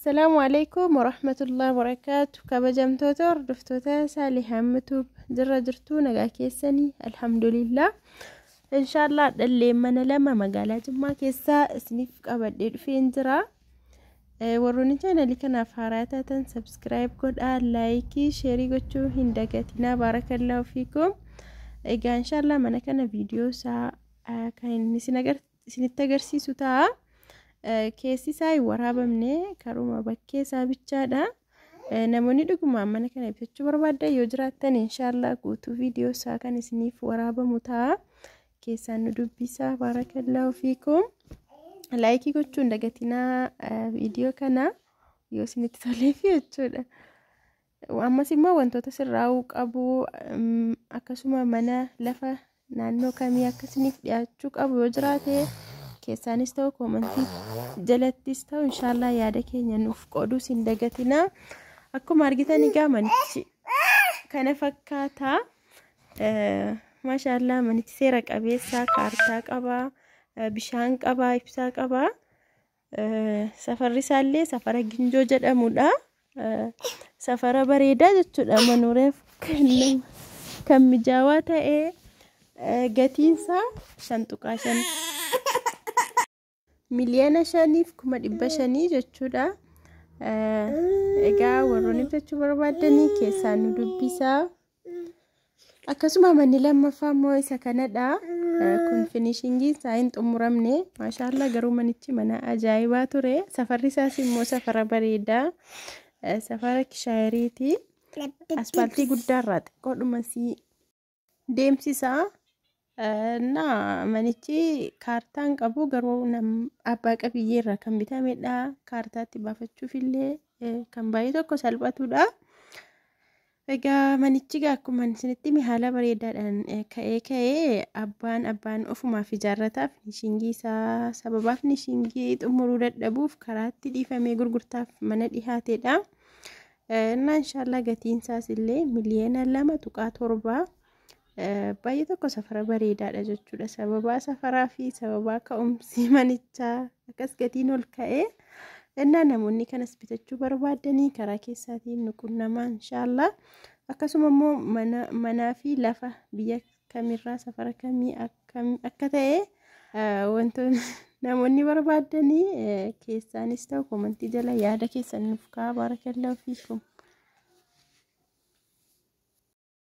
السلام عليكم ورحمة الله وبركاته. كبجمتوتا ردفتوتا سالي حمتوب جرجرتو نجا كيساني الحمد لله إن شاء الله. اللي من لما مقالة جمع كيسا سنيف قبل فين جرا وروني جانا اللي كنا فاراتة سبسكرايب كود لايكي شيري قدشو هندقاتنا بارك الله فيكم. إن شاء الله منا كان فيديو سا كان نسنتقرسي سوتا keessi isaa waraabamne karuma bakkee isaa bichaadha. Namoonni dhuguma mana kana ibsachuu barbaaddan yoo jiraattan inshallah guutuu viidiyoo isaa kan isiniif waraabamu ta'a. Keessaan nu dubbisaa barakallahu fiikum. Laayikii gochuun dagatinaa viidiyoo kana yoo isinitti tolee fi jechuudha. Ammas immoo wantoota sirraa'uu qabu akkasuma mana lafa naannoo kamii akkasiniif dhiyaachuu qabu yoo jiraate keessaanis ta'u koomentii jalattis ta'u inshallah yaada keenya nuuf qooduu sin dagatina. Akkuma argitan egaa manichi kana fakkaata. Maashaallah manichi seera qabeessa kaartaa qaba, bishaan qaba, ibsaa qaba. Safarri isaallee safara Ginjoo jedhamudha. Safara bareedaa jechuudha. Manureef kan mijaawaa ta'e gatiinsaa shantuqaa 5 miliyoona 5,500 jechuudha. Egaa warroonni bitachuu barbaadanii keessaan nu dubbisaa. Akkasuma manni lammaffaa immoo isa kanadha. Kun finishingii isaa hin xumuramne. Maashaallah garuu manichi mana ajaa'ibaa ture. Safarri isaas immoo safara bareedaa. Safara kishaayiriiti. Aspaaltii guddaarraa xiqqoodhuma si deemsisaa. Na manichi kaartaan qabu garuu abbaa qabiyyeerraa kan bitamedha. Kaartaatti baafachuuf illee kan baay'ee tokko salphatudha. Egaa manichi akkuma isinitti haala bareedaadhaan ka'ee abbaan ofumaaf ijaarrataa finishingii isaa sababa finishingii xumuruu dadhabuuf karaatti dhiifamee gurgurtaaf mana dhihaatedha. Inshallah gatiin isaas illee miliyoona 2.7 baay'ee tokko safara bareedaadha jechuudha. Sababa safaraa fi sababa ka'umsi manichaa akkas gatiin ol ka'ee namoonni kanas bitachuu barbaadanii karaa keessaatiin nu qunnamaa inshallah. Akkasuma immoo manaa fi lafa biyya kamirraa safara kamii akka ta'e wantoonni namoonni barbaadanii keessaanis ta'u koomentii jala yaada keessan nuuf kaa'aa barakallahu fiikum.